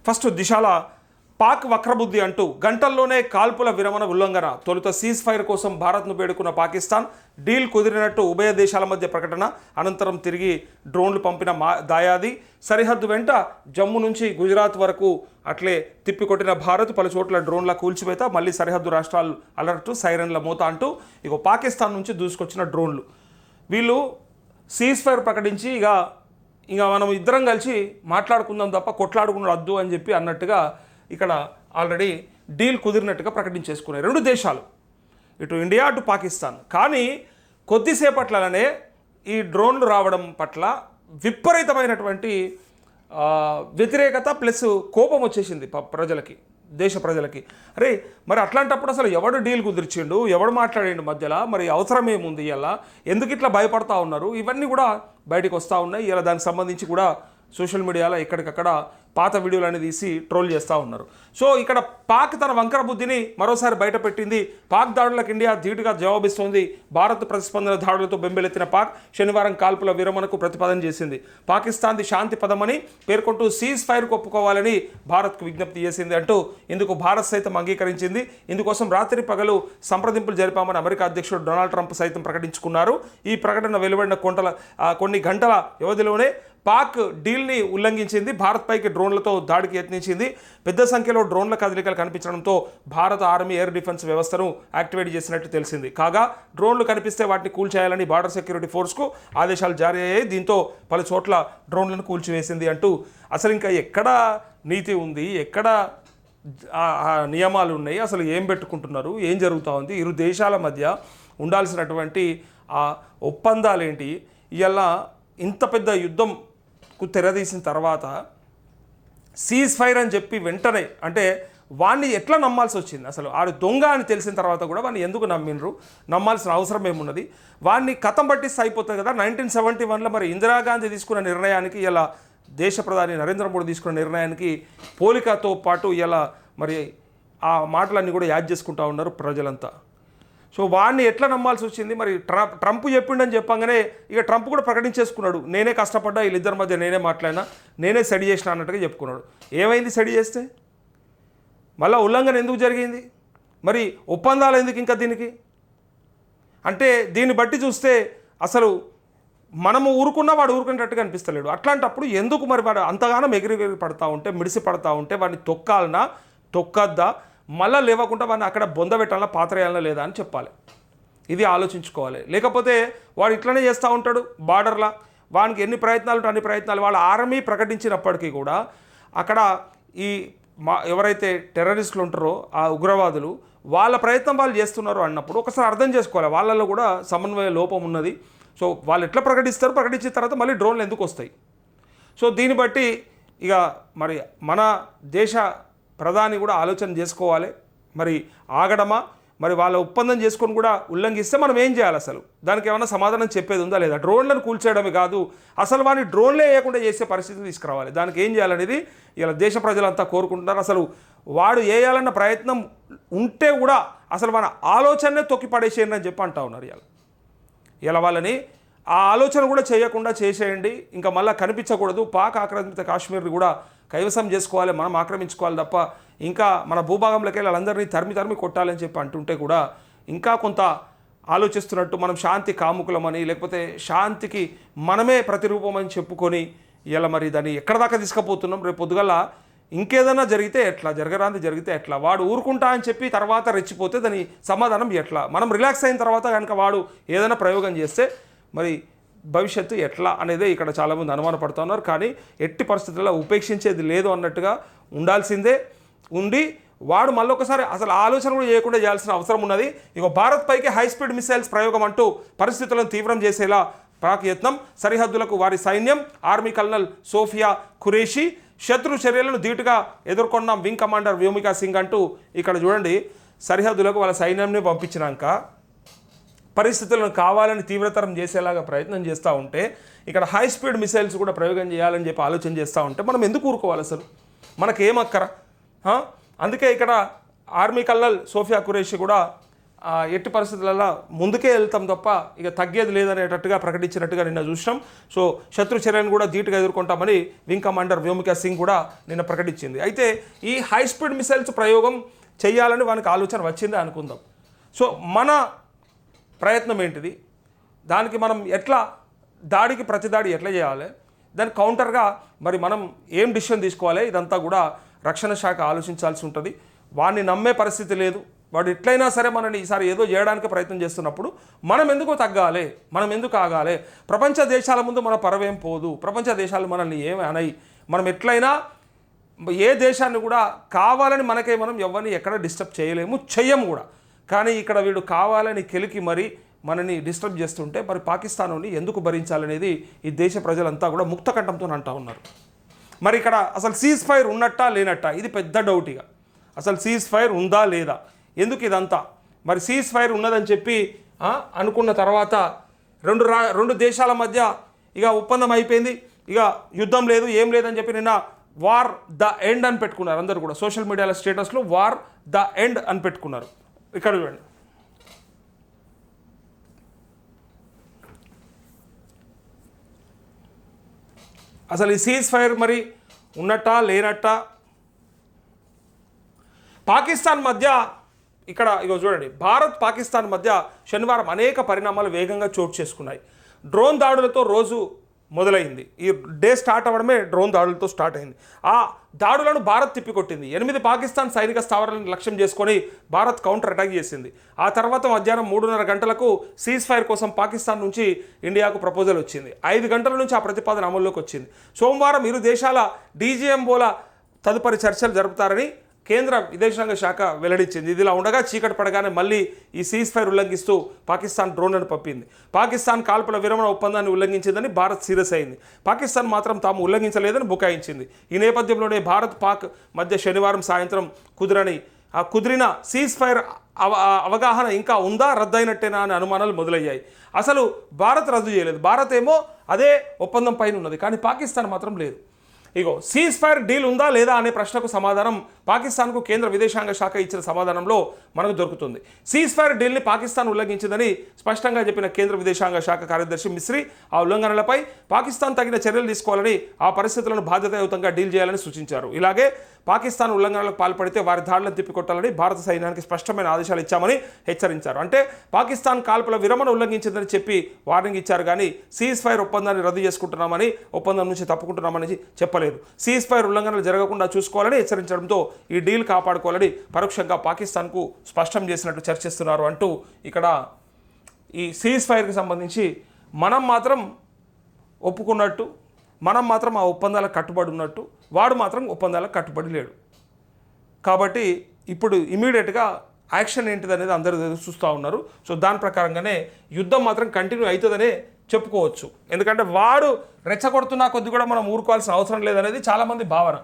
First దిశాల Pak వక్రబుద్ధి అంటూ గంటల్లోనే కాల్పుల విరమణ ఉల్లంఘన. తొలుత సీజ్ ఫైర్ కోసం భారత్ను వేడుకున్న పాకిస్తాన్ డీల్ కుదిరినట్టు ఉభయ దేశాల మధ్య ప్రకటన. అనంతరం తిరిగి డ్రోన్లు పంపిన దాయాది. సరిహద్దు వెంట జమ్మూ నుంచి గుజరాత్ వరకు అట్లే తిప్పికొట్టిన భారత్. పలు చోట్ల డ్రోన్ల కూల్చివేత. మళ్ళీ సరిహద్దు రాష్ట్రాలు అలర్టు, సైరన్ల మోత అంటూ ఇక పాకిస్తాన్ నుంచి దూసుకొచ్చిన డ్రోన్లు. వీళ్ళు సీజ్ ఫైర్ ప్రకటించి ఇక మనం ఇద్దరం కలిసి మాట్లాడుకుందాం తప్ప కొట్లాడుకున్నాడు వద్దు అని చెప్పి అన్నట్టుగా ఇక్కడ ఆల్రెడీ డీల్ కుదిరినట్టుగా ప్రకటించేసుకున్నాయి రెండు దేశాలు, ఇటు ఇండియా అటు పాకిస్తాన్. కానీ కొద్దిసేపట్లనే ఈ డ్రోన్లు రావడం పట్ల విపరీతమైనటువంటి వ్యతిరేకత ప్లస్ కోపం వచ్చేసింది ప్రజలకి, దేశ ప్రజలకి. అరే మరి అట్లాంటప్పుడు అసలు ఎవడు డీల్ కుదిర్చిండు, ఎవడు మాట్లాడిండు మధ్యలో, మరి అవసరం ఏముంది ఇలా, ఎందుకు ఇట్లా భయపడతా ఉన్నారు, ఇవన్నీ కూడా బయటకు వస్తూ ఉన్నాయి. ఇలా దానికి సంబంధించి కూడా సోషల్ మీడియాలో ఎక్కడికక్కడ పాత వీడియోలు తీసి ట్రోల్ చేస్తూ ఉన్నారు. సో ఇక్కడ పాక్ తన వంకర బుద్ధిని మరోసారి బయటపెట్టింది. పాక్ దాడులకు ఇండియా ధీటుగా జవాబిస్తోంది. భారత్ ప్రతిస్పందన దాడులతో బెంబెలెత్తిన పాక్ శనివారం కాల్పుల విరమణకు ప్రతిపాదన చేసింది. పాకిస్తాన్ది శాంతి పదమని పేర్కొంటూ సీజ్ ఫైర్కు ఒప్పుకోవాలని భారత్కు విజ్ఞప్తి చేసింది అంటూ ఇందుకు భారత్ సైతం అంగీకరించింది. ఇందుకోసం రాత్రి పగలు సంప్రదింపులు జరిపామని అమెరికా అధ్యక్షుడు డొనాల్డ్ ట్రంప్ సైతం ప్రకటించుకున్నారు. ఈ ప్రకటన వెలువడిన కొన్ని గంటల వ్యవధిలోనే పాక్ డీల్ని ఉల్లంఘించింది. భారత్ పైకి డ్రోన్లతో దాడికి యత్నించింది. పెద్ద సంఖ్యలో డ్రోన్ల కదలికలు కనిపించడంతో భారత ఆర్మీ ఎయిర్ డిఫెన్స్ వ్యవస్థను యాక్టివేట్ చేసినట్టు తెలిసింది. కాగా డ్రోన్లు కనిపిస్తే వాటిని కూల్చేయాలని బార్డర్ సెక్యూరిటీ ఫోర్స్కు ఆదేశాలు జారీ అయ్యాయి. దీంతో పలు చోట్ల డ్రోన్లను కూల్చివేసింది అంటూ అసలు ఇంకా ఎక్కడ నీతి ఉంది, ఎక్కడ నియమాలు ఉన్నాయి, అసలు ఏం పెట్టుకుంటున్నారు, ఏం జరుగుతూ ఉంది, ఇరు దేశాల మధ్య ఉండాల్సినటువంటి ఆ ఒప్పందాలేంటి, ఇలా ఇంత పెద్ద యుద్ధంకు తెరదీసిన తర్వాత సీజ్ ఫైర్ అని చెప్పి వెంటనే అంటే వాడిని ఎట్లా నమ్మాల్సి వచ్చింది, అసలు ఆడు దొంగ అని తెలిసిన తర్వాత కూడా వాడిని ఎందుకు నమ్మినరు, నమ్మాల్సిన అవసరం ఏమున్నది, వాడిని కథం పట్టిస్తే అయిపోతుంది కదా. 1971లో మరి ఇందిరాగాంధీ తీసుకున్న నిర్ణయానికి ఇలా దేశ ప్రధాని నరేంద్ర మోడీ తీసుకున్న నిర్ణయానికి పోలికతో పాటు ఇలా మరి ఆ మాటలన్నీ కూడా యాడ్ చేసుకుంటూ ఉన్నారు ప్రజలంతా. సో వాడిని ఎట్లా నమ్మాల్సి వచ్చింది. మరి ట్రంప్ చెప్పిండని చెప్పగానే ఇక ట్రంప్ కూడా ప్రకటించేసుకున్నాడు, నేనే కష్టపడ్డా, వీళ్ళిద్దరి మధ్య నేనే మాట్లాడినా, నేనే సెడి చేసిన అన్నట్టుగా చెప్పుకున్నాడు. ఏమైంది సెడి చేస్తే? మళ్ళీ ఉల్లంఘన ఎందుకు జరిగింది, మరి ఒప్పందాలు ఎందుకు ఇంకా దీనికి అంటే దీన్ని బట్టి చూస్తే అసలు మనము ఊరుకున్నా వాడు ఊరుకునేటట్టుగా అనిపిస్తలేడు. అట్లాంటప్పుడు ఎందుకు మరి వాడు అంతగానో ఎగిరి పడతా ఉంటే, మిడిసి పడతా ఉంటే వాడిని తొక్కాలనా తొక్కద్దా, మళ్ళీ లేవకుండా వాడిని అక్కడ బొందబెట్టాలన్నా పాత్రేయాలన్నా లేదా అని చెప్పాలి. ఇది ఆలోచించుకోవాలి. లేకపోతే వాడు ఇట్లనే చేస్తూ ఉంటాడు బార్డర్లా, వానికి ఎన్ని ప్రయత్నాలు ఉంటే అన్ని ప్రయత్నాలు. వాళ్ళ ఆర్మీ ప్రకటించినప్పటికీ కూడా అక్కడ ఈ ఎవరైతే టెర్రరిస్టులు ఉంటారో ఆ ఉగ్రవాదులు వాళ్ళ ప్రయత్నం వాళ్ళు చేస్తున్నారు అన్నప్పుడు ఒకసారి అర్థం చేసుకోవాలి, వాళ్ళల్లో కూడా సమన్వయ లోపం ఉన్నది. సో వాళ్ళు ఎట్లా ప్రకటిస్తారు, ప్రకటించిన తర్వాత మళ్ళీ డ్రోన్లు ఎందుకు వస్తాయి. సో దీన్ని బట్టి ఇక మరి మన దేశ ప్రధాని కూడా ఆలోచన చేసుకోవాలి. మరి ఆగడమా, మరి వాళ్ళ ఒప్పందం చేసుకొని కూడా ఉల్లంఘిస్తే మనం ఏం చేయాలి, అసలు దానికి ఏమైనా సమాధానం చెప్పేది ఉందా లేదా. డ్రోన్లను కూల్చేయడమే కాదు, అసలు వాడిని డ్రోన్లే వేయకుండా చేసే పరిస్థితి తీసుకురావాలి. దానికి ఏం చేయాలనేది ఇలా దేశ ప్రజలంతా కోరుకుంటున్నారు. అసలు వాడు వేయాలన్న ప్రయత్నం ఉంటే కూడా అసలు మన ఆలోచననే తొక్కి పడేసేయండి అని చెప్పి అంటా ఉన్నారు. ఇలా వాళ్ళని ఆ ఆలోచన కూడా చేయకుండా చేసేయండి, ఇంకా మళ్ళీ కనిపించకూడదు. పాక్ ఆక్రమిత కాశ్మీర్ని కూడా కైవసం చేసుకోవాలి, మనం ఆక్రమించుకోవాలి తప్ప ఇంకా మన భూభాగంలోకి వెళ్ళి వాళ్ళందరినీ తరిమి కొట్టాలని చెప్పి అంటుంటే కూడా ఇంకా కొంత ఆలోచిస్తున్నట్టు, మనం శాంతి కాముకులమని లేకపోతే శాంతికి మనమే ప్రతిరూపం అని చెప్పుకొని ఇలా మరి దాన్ని ఎక్కడ దాకా తీసుకుపోతున్నాం. రేపు పొద్దుగల ఇంకేదైనా జరిగితే ఎట్లా, జరగరాంది జరిగితే ఎట్లా, వాడు ఊరుకుంటా అని చెప్పి తర్వాత రెచ్చిపోతే దాని సమాధానం ఎట్లా, మనం రిలాక్స్ అయిన తర్వాత కనుక వాడు ఏదైనా ప్రయోగం చేస్తే మరి భవిష్యత్తు ఎట్లా అనేదే ఇక్కడ చాలామంది అనుమానపడుతూ ఉన్నారు. కానీ ఎట్టి పరిస్థితుల్లో ఉపేక్షించేది లేదు అన్నట్టుగా ఉండాల్సిందే. ఉండి వాడు మళ్ళొకసారి అసలు ఆలోచన కూడా చేయకుండా చేయాల్సిన అవసరం ఉన్నది. ఇక భారత్ పైకి హై స్పీడ్ మిసైల్స్ ప్రయోగం అంటూ పరిస్థితులను తీవ్రం చేసేలా పాక్ యత్నం. సరిహద్దులకు వారి సైన్యం. ఆర్మీ కల్నల్ సోఫియా ఖురేషీ శత్రు చర్యలను ధీటుగా ఎదుర్కొన్నాం వింగ్ కమాండర్ వ్యోమికా సింగ్ అంటూ ఇక్కడ చూడండి, సరిహద్దులకు వాళ్ళ సైన్యాన్ని పంపించినాక పరిస్థితులను కావాలని తీవ్రతరం చేసేలాగా ప్రయత్నం చేస్తూ ఉంటే ఇక్కడ హై స్పీడ్ మిసైల్స్ కూడా ప్రయోగం చేయాలని చెప్పి ఆలోచన చేస్తూ ఉంటే మనం ఎందుకు ఊరుకోవాలి, అసలు మనకేమక్కర. అందుకే ఇక్కడ ఆర్మీ కల్నల్ సోఫియా ఖురేషీ కూడా ఎట్టి పరిస్థితులలో ముందుకే వెళ్తాం తప్ప ఇక తగ్గేది లేదనేటట్టుగా ప్రకటించినట్టుగా నిన్న చూసినాం. సో శత్రు చర్యను కూడా ధీటుగా ఎదుర్కొంటామని వింగ్ కమాండర్ వ్యోమికా సింగ్ కూడా నిన్న ప్రకటించింది. అయితే ఈ హై స్పీడ్ మిసైల్స్ ప్రయోగం చేయాలని వానికి ఆలోచన వచ్చిందే అనుకుందాం. సో మన ప్రయత్నం ఏంటిది, దానికి మనం ఎట్లా దాడికి ప్రతిదాడి ఎట్లా చేయాలి, దానికి కౌంటర్గా మరి మనం ఏం డిసిషన్ తీసుకోవాలి, ఇదంతా కూడా రక్షణ శాఖ ఆలోచించాల్సి ఉంటుంది. వాడిని నమ్మే పరిస్థితి లేదు. వాడు ఎట్లయినా సరే మనని ఈసారి ఏదో చేయడానికి ప్రయత్నం చేస్తున్నప్పుడు మనం ఎందుకు తగ్గాలి, మనం ఎందుకు ఆగాలి? ప్రపంచ దేశాల ముందు మన పరవేం పోదు, ప్రపంచ దేశాలు మనల్ని ఏమి అనయి. మనం ఎట్లయినా ఏ దేశాన్ని కూడా కావాలని మనం ఎవరిని ఎక్కడ డిస్టర్బ్ చేయలేము, చెయ్యము కూడా. కానీ ఇక్కడ వీడు కావాలని కెలికి మరి మనని డిస్టర్బ్ చేస్తుంటే మరి పాకిస్తాన్ని ఎందుకు భరించాలనేది ఈ దేశ ప్రజలంతా కూడా ముక్తకంఠంతో అంటూ ఉన్నారు. మరి ఇక్కడ అసలు సీజ్ ఫైర్ ఉన్నట్టా లేనట్టా, ఇది పెద్ద డౌట్. ఇక అసలు సీజ్ ఫైర్ ఉందా లేదా, ఎందుకు ఇదంతా? మరి సీజ్ ఫైర్ ఉన్నదని చెప్పి అనుకున్న తర్వాత రెండు దేశాల మధ్య ఇక ఒప్పందం అయిపోయింది, ఇక యుద్ధం లేదు ఏం లేదని చెప్పి నిన్న వార్ ద ఎండ్ అని పెట్టుకున్నారు. అందరూ కూడా సోషల్ మీడియాలో స్టేటస్లో వార్ ద ఎండ్ అని పెట్టుకున్నారు. ఇక్కడ చూడండి, అసలు ఈ సీజ్ ఫైర్ మరి ఉన్నట్టా లేనట్టా? పాకిస్తాన్ మధ్య ఇక్కడ ఇగో చూడండి, భారత్ పాకిస్తాన్ మధ్య శనివారం అనేక పరిణామాలు వేగంగా చోటు చేసుకున్నాయి. డ్రోన్ దాడులతో రోజు మొదలైంది. ఈ డే స్టార్ట్ అవ్వడమే డ్రోన్ దాడులతో స్టార్ట్ అయింది. ఆ దాడులను భారత్ తిప్పికొట్టింది. 8 పాకిస్తాన్ సైనిక స్థావరాలను లక్ష్యం చేసుకొని భారత్ కౌంటర్ అటాక్ చేసింది. ఆ తర్వాత మధ్యాహ్నం 3:30 గంటలకు సీజ్ ఫైర్ కోసం పాకిస్తాన్ నుంచి ఇండియాకు ప్రపోజల్ వచ్చింది. 5 గంటల నుంచి ఆ ప్రతిపాదన అమల్లోకి వచ్చింది. సోమవారం ఇరు దేశాల డీజీఎంఓల తదుపరి చర్చలు జరుపుతారని కేంద్ర విదేశాంగ శాఖ వెల్లడించింది. ఇదిలా ఉండగా చీకటి పడగానే మళ్ళీ ఈ సీజ్ ఫైర్ ఉల్లంఘిస్తూ పాకిస్తాన్ డ్రోన్లను పంపింది. పాకిస్తాన్ కాల్పుల విరమణ ఒప్పందాన్ని ఉల్లంఘించిందని భారత్ సీరియస్ అయింది. పాకిస్తాన్ మాత్రం తాము ఉల్లంఘించలేదని బుకాయించింది. ఈ నేపథ్యంలోనే భారత్ పాక్ మధ్య శనివారం సాయంత్రం కుదిరిన సీజ్ ఫైర్ అవగాహన ఇంకా ఉందా, రద్దయినట్టేనా అనే అనుమానాలు మొదలయ్యాయి. అసలు భారత్ రద్దు చేయలేదు, భారత్ ఏమో అదే ఒప్పందం పైన ఉన్నది, కానీ పాకిస్తాన్ మాత్రం లేదు. ఇగో సీజ్ ఫైర్ డీల్ ఉందా లేదా అనే ప్రశ్నకు సమాధానం పాకిస్తాన్కు కేంద్ర విదేశాంగ శాఖ ఇచ్చిన సమాధానంలో మనకు దొరుకుతుంది. సీజ్ ఫైర్ డీల్ని పాకిస్తాన్ ఉల్లంఘించిందని స్పష్టంగా చెప్పిన కేంద్ర విదేశాంగ శాఖ కార్యదర్శి మిస్రీ ఆ ఉల్లంఘనలపై పాకిస్తాన్ తగిన చర్యలు తీసుకోవాలని, ఆ పరిస్థితులను బాధ్యతాయుతంగా డీల్ చేయాలని సూచించారు. ఇలాగే పాకిస్తాన్ ఉల్లంఘనలకు పాల్పడితే వారి దాడులను తిప్పికొట్టాలని భారత సైన్యానికి స్పష్టమైన ఆదేశాలు ఇచ్చామని హెచ్చరించారు. అంటే పాకిస్తాన్ కాల్పుల విరమణ ఉల్లంఘించిందని చెప్పి వార్నింగ్ ఇచ్చారు, కానీ సీజ్ ఫైర్ ఒప్పందాన్ని రద్దు చేసుకుంటున్నామని, ఒప్పందం నుంచి తప్పుకుంటున్నామని చెప్పలేదు. సీజ్ ఫైర్ ఉల్లంఘనలు జరగకుండా చూసుకోవాలని హెచ్చరించడంతో ఈ డీల్ కాపాడుకోవాలని పరోక్షంగా పాకిస్తాన్కు స్పష్టం చేసినట్టు చర్చిస్తున్నారు అంటూ ఇక్కడ ఈ సీజ్ ఫైర్కి సంబంధించి మనం మాత్రం ఒప్పుకున్నట్టు, మనం మాత్రం ఆ ఒప్పందాలకు కట్టుబడి ఉన్నట్టు, వాడు మాత్రం ఒప్పందాలకు కట్టుబడి లేడు. కాబట్టి ఇప్పుడు ఇమీడియట్గా యాక్షన్ ఏంటిది అనేది అందరూ చూస్తూ ఉన్నారు. సో దాని ప్రకారంగానే యుద్ధం మాత్రం కంటిన్యూ అవుతుందనే చెప్పుకోవచ్చు. ఎందుకంటే వాడు రెచ్చగొడుతున్నా కొద్ది కూడా మనం ఊరుకోవాల్సిన అవసరం లేదనేది చాలామంది భావన.